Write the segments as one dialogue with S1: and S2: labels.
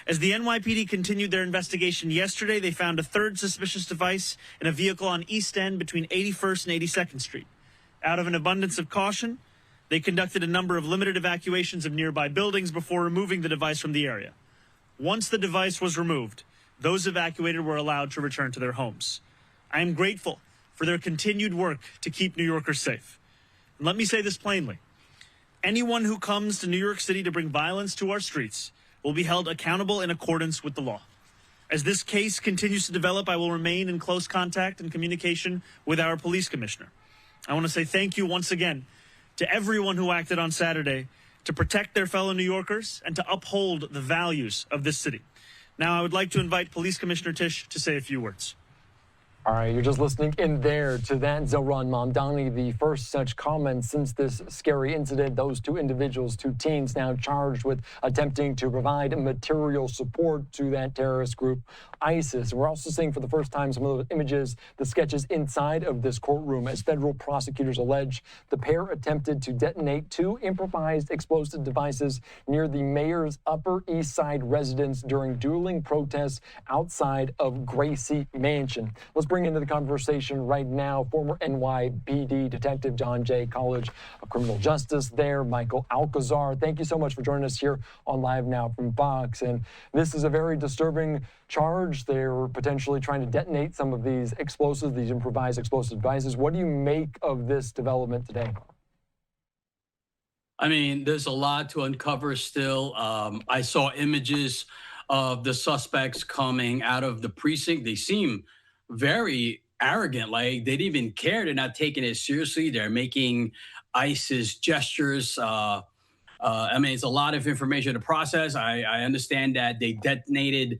S1: As the NYPD continued their investigation yesterday, they found a third suspicious device in a vehicle on East End between 81st and 82nd Street. Out of an abundance of caution, they conducted a number of limited evacuations of nearby buildings before removing the device from the area. Once the device was removed, those evacuated were allowed to return to their homes. I am grateful for their continued work to keep New Yorkers safe. And let me say this plainly. Anyone who comes to New York City to bring violence to our streets will be held accountable in accordance with the law. As this case continues to develop, I will remain in close contact and communication with our police commissioner. I want to say thank you once again to everyone who acted on Saturday to protect their fellow New Yorkers and to uphold the values of this city. Now, I would like to invite Police Commissioner Tisch to say a few words.
S2: All right, you're just listening in there to that. Zohran Mamdani, the first such comment since this scary incident. Those two individuals, two teens, now charged with attempting to provide material support to that terrorist group, ISIS. We're also seeing for the first time some of those images, the sketches inside of this courtroom, as federal prosecutors allege the pair attempted to detonate two improvised explosive devices near the mayor's Upper East Side residence during dueling protests outside of Gracie Mansion. Let's bring into the conversation right now former NYPD Detective John Jay, College of Criminal Justice there, Michael Alcazar. Thank you so much for joining us here on Live Now from Fox. And this is a very disturbing charge. They're potentially trying to detonate some of these explosives, these improvised explosive devices. What do you make of this development today?
S3: I mean, there's a lot to uncover still. I saw images of the suspects coming out of the precinct. They seem very arrogant, like they didn't even care. They're not taking it seriously. They're making ISIS gestures. I mean, it's a lot of information to process. I understand that they detonated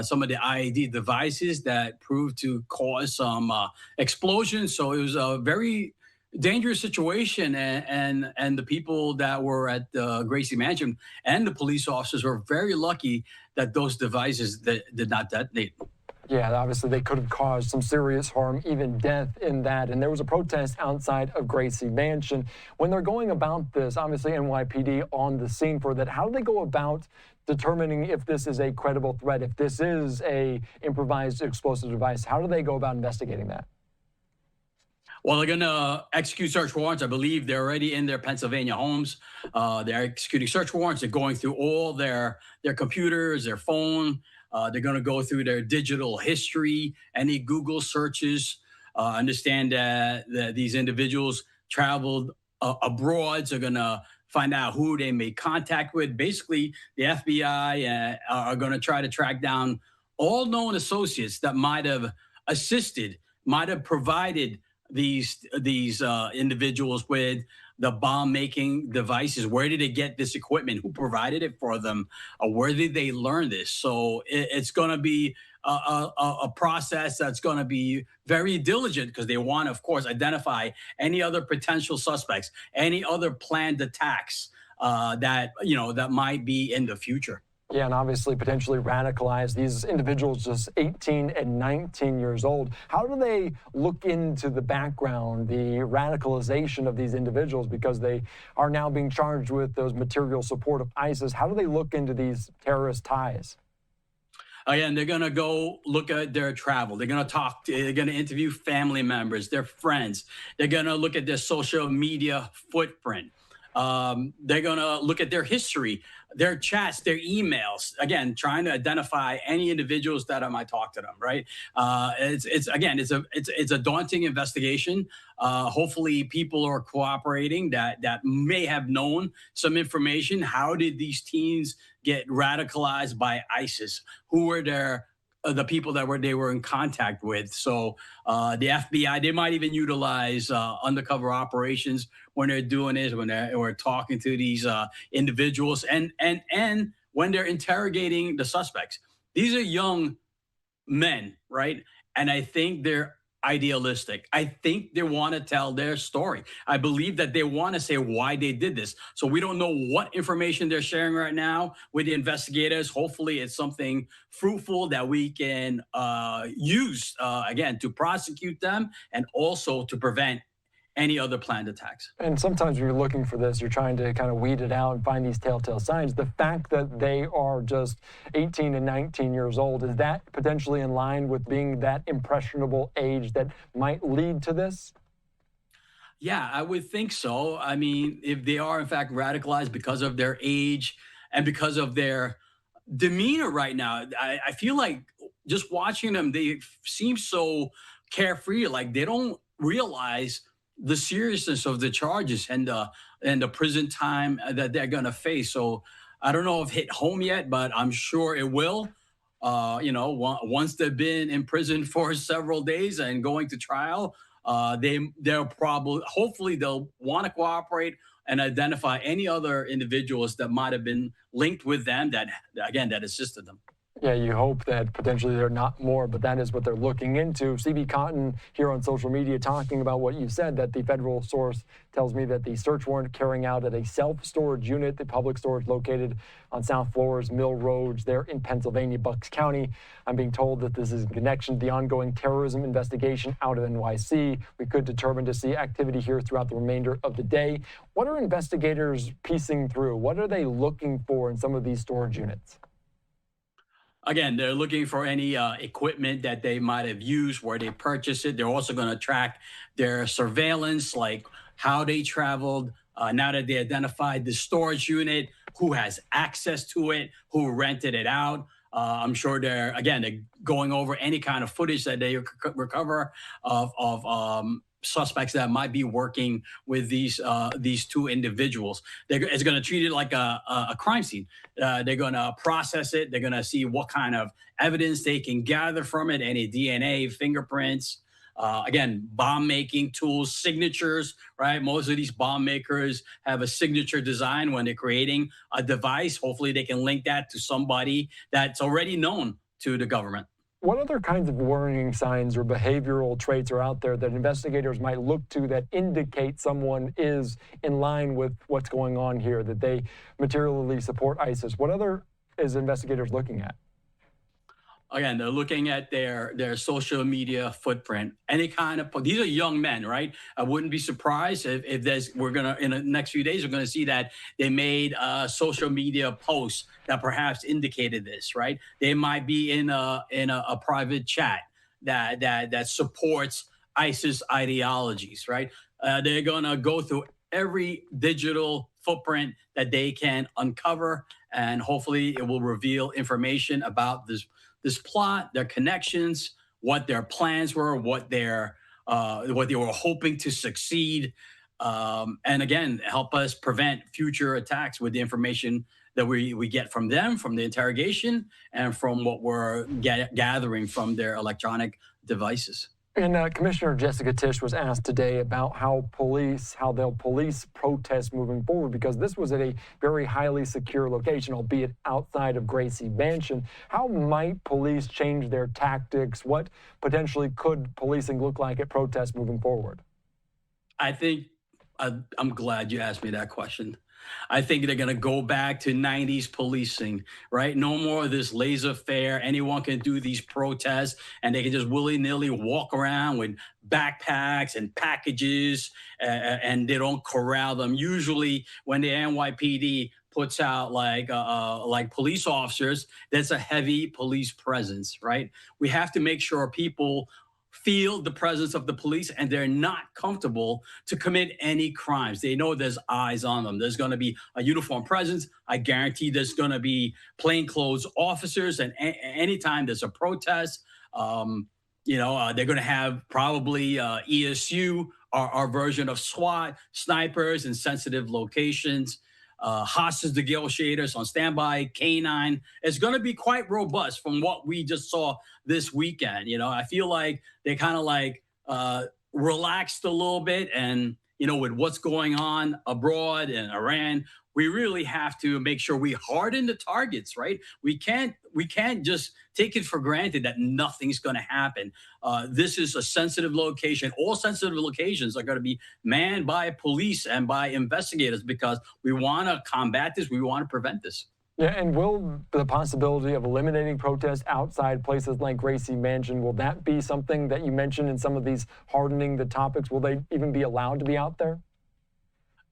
S3: some of the IED devices that proved to cause some explosions. So it was a very dangerous situation, and the people that were at the Gracie Mansion and the police officers were very lucky that those devices did not detonate.
S2: Yeah, obviously they could have caused some serious harm, even death in that. And there was a protest outside of Gracie Mansion. When they're going about this, obviously NYPD on the scene for that, how do they go about determining if this is a credible threat, if this is a improvised explosive device? How do they go about investigating that?
S3: Well, they're going to execute search warrants. I believe they're already in their Pennsylvania homes. They're executing search warrants. They're going through all their computers, their phone. They're going to go through their digital history, any Google searches. Understand that these individuals traveled abroad. So they're going to find out who they made contact with. Basically, the FBI are going to try to track down all known associates that might have assisted, might have provided these individuals with the bomb-making devices. Where did they get this equipment? Who provided it for them? Where did they learn this? So it's going to be a process that's going to be very diligent, because they want to, of course, identify any other potential suspects, any other planned attacks that might be in the future.
S2: Yeah, and obviously potentially radicalize these individuals just 18 and 19 years old. How do they look into the background, the radicalization of these individuals, because they are now being charged with those material support of ISIS? How do they look into these terrorist ties?
S3: Again, they're going to go look at their travel. They're going to talk. They're going to interview family members, their friends. They're going to look at their social media footprint. They're going to look at their history, their chats, their emails, again, trying to identify any individuals that might talk to them, right? It's a daunting investigation. Hopefully people are cooperating that may have known some information. How did these teens get radicalized by ISIS? Who were the people that they were in contact with? So the FBI, they might even utilize undercover operations when they're doing this, when we're talking to these individuals, and when they're interrogating the suspects. These are young men, right? And I think they're idealistic. I think they want to tell their story. I believe that they want to say why they did this. So we don't know what information they're sharing right now with the investigators. Hopefully it's something fruitful that we can use, again, to prosecute them and also to prevent any other planned attacks.
S2: And sometimes when you're looking for this, you're trying to kind of weed it out and find these telltale signs. The fact that they are just 18 and 19 years old, is that potentially in line with being that impressionable age that might lead to this?
S3: Yeah, I would think so. I mean, if they are in fact radicalized because of their age and because of their demeanor right now, I feel like just watching them, they seem so carefree, like they don't realize the seriousness of the charges and the prison time that they're gonna face. So I don't know if it hit home yet, but I'm sure it will. Once they've been in prison for several days and going to trial, they'll probably, hopefully, they'll want to cooperate and identify any other individuals that might have been linked with them that assisted them.
S2: Yeah, you hope that potentially they're not more, but that is what they're looking into. CB Cotton here on social media talking about what you said, that the federal source tells me that the search warrant carrying out at a self-storage unit, the public storage located on South Flores Mill Road there in Pennsylvania, Bucks County. I'm being told that this is in connection to the ongoing terrorism investigation out of NYC. We could determine to see activity here throughout the remainder of the day. What are investigators piecing through? What are they looking for in some of these storage units?
S3: Again, they're looking for any equipment that they might have used, where they purchased it. They're also going to track their surveillance, like how they traveled. Now that they identified the storage unit, who has access to it, who rented it out. I'm sure they're going over any kind of footage that they recover of suspects that might be working with these two individuals. It's going to treat it like a crime scene. They're going to process it. They're going to see what kind of evidence they can gather from it, any DNA, fingerprints. Bomb making tools, signatures, right? Most of these bomb makers have a signature design when they're creating a device. Hopefully they can link that to somebody that's already known to the government.
S2: What other kinds of warning signs or behavioral traits are out there that investigators might look to that indicate someone is in line with what's going on here, that they materially support ISIS? What other is investigators looking at?
S3: Again, they're looking at their social media footprint. Any kind of, these are young men, right? I wouldn't be surprised if in the next few days, we're gonna see that they made social media posts that perhaps indicated this, right? They might be in a private chat that supports ISIS ideologies, right? They're gonna go through every digital footprint that they can uncover, and hopefully it will reveal information about this plot, their connections, what their plans were, what they were hoping to succeed, and again, help us prevent future attacks with the information that we get from them, from the interrogation, and from what we're gathering from their electronic devices.
S2: And Commissioner Jessica Tisch was asked today about how they'll police protests moving forward, because this was at a very highly secure location, albeit outside of Gracie Mansion. How might police change their tactics? What potentially could policing look like at protests moving forward?
S3: I think I'm glad you asked me that question. I think they're going to go back to 90s policing, right? No more of this laissez-faire. Anyone can do these protests and they can just willy-nilly walk around with backpacks and packages, and they don't corral them. Usually when the NYPD puts out like police officers, that's a heavy police presence, right? We have to make sure people feel the presence of the police and they're not comfortable to commit any crimes. They know there's eyes on them. There's going to be a uniform presence. I guarantee there's going to be plainclothes officers, and anytime there's a protest, they're going to have probably ESU, our version of SWAT, snipers in sensitive locations, hostage negotiators on standby, K9. It's going to be quite robust from what we just saw this weekend. I feel like they kind of relaxed a little bit, and with what's going on abroad in Iran, we really have to make sure we harden the targets, right? We can't just take it for granted that nothing's going to happen. This is a sensitive location. All sensitive locations are going to be manned by police and by investigators, because we want to combat this. We want to prevent this.
S2: Yeah, and will the possibility of eliminating protests outside places like Gracie Mansion, will that be something that you mentioned in some of these hardening the topics? Will they even be allowed to be out there?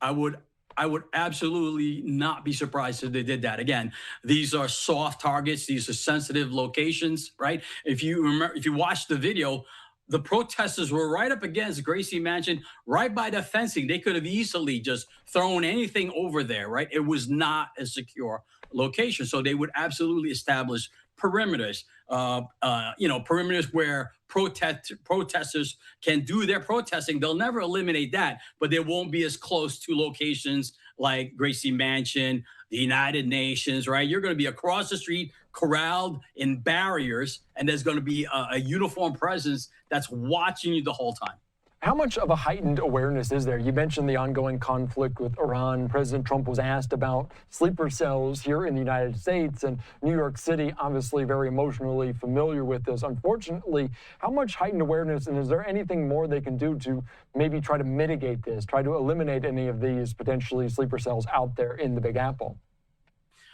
S3: I would absolutely not be surprised if they did that. Again, these are soft targets. These are sensitive locations, right? If you remember, if you watch the video, the protesters were right up against Gracie Mansion, right by the fencing. They could have easily just thrown anything over there, right? It was not a secure location. So they would absolutely establish perimeters, perimeters where protesters can do their protesting. They'll never eliminate that, but they won't be as close to locations like Gracie Mansion, the United Nations, right? You're going to be across the street, corralled in barriers, and there's going to be a uniform presence that's watching you the whole time.
S2: How much of a heightened awareness is there? You mentioned the ongoing conflict with Iran. President Trump was asked about sleeper cells here in the United States, and New York City, obviously very emotionally familiar with this. Unfortunately, how much heightened awareness, and is there anything more they can do to maybe try to mitigate this, try to eliminate any of these potentially sleeper cells out there in the Big Apple?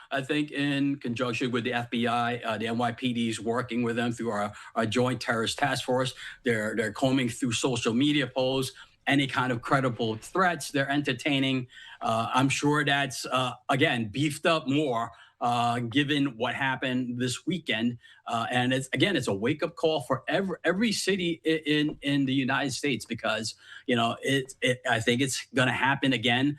S3: I think in conjunction with the FBI, the NYPD is working with them through our joint terrorist task force. They're combing through social media posts, any kind of credible threats they're entertaining. I'm sure that's, again, beefed up more given what happened this weekend. And it's a wake up call for every city in the United States, because, I think it's going to happen again.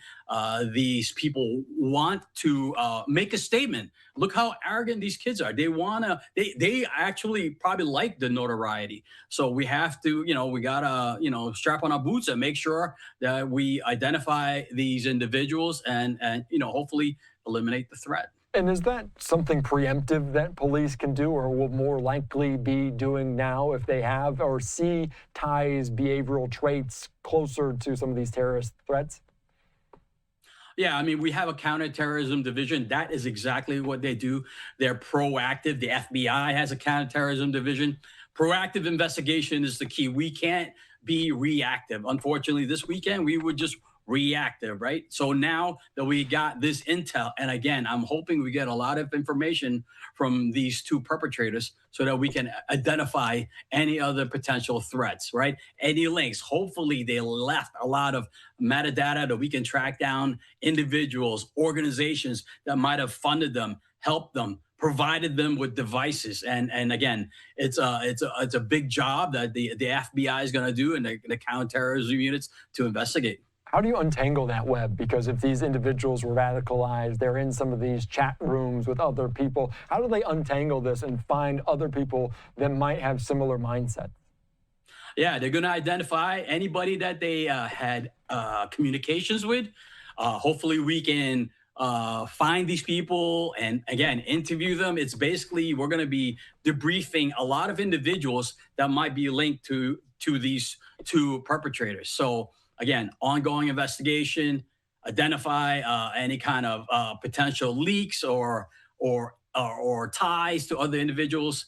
S3: These people want to make a statement. Look how arrogant these kids are. They actually probably like the notoriety. So we have to, we got to, strap on our boots and make sure that we identify these individuals and hopefully eliminate the threat.
S2: And is that something preemptive that police can do, or will more likely be doing now if they have or see ties, behavioral traits closer to some of these terrorist threats?
S3: Yeah, I mean, we have a counterterrorism division. That is exactly what they do. They're proactive. The FBI has a counterterrorism division. Proactive investigation is the key. We can't be reactive. Unfortunately, this weekend, we were just reactive, right? So now that we got this intel, and again, I'm hoping we get a lot of information from these two perpetrators so that we can identify any other potential threats, right? Any links. Hopefully they left a lot of metadata that we can track down individuals, organizations that might have funded them, helped them, provided them with devices. And again, it's a big job that the FBI is going to do, and the counterterrorism units to investigate.
S2: How do you untangle that web? Because if these individuals were radicalized, they're in some of these chat rooms with other people, how do they untangle this and find other people that might have similar mindsets?
S3: Yeah, they're going to identify anybody that they had communications with. Hopefully we can find these people and, again, interview them. It's basically, we're going to be debriefing a lot of individuals that might be linked to these two perpetrators. So again, ongoing investigation, identify any kind of potential leaks or ties to other individuals.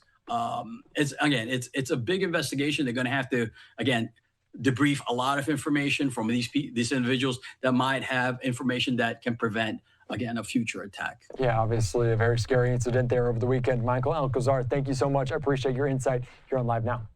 S3: It's a big investigation. They're going to have to, again, debrief a lot of information from these individuals that might have information that can prevent, again, a future attack.
S2: Yeah, obviously a very scary incident there over the weekend. Michael Alcazar, thank you so much. I appreciate your insight here on Live Now.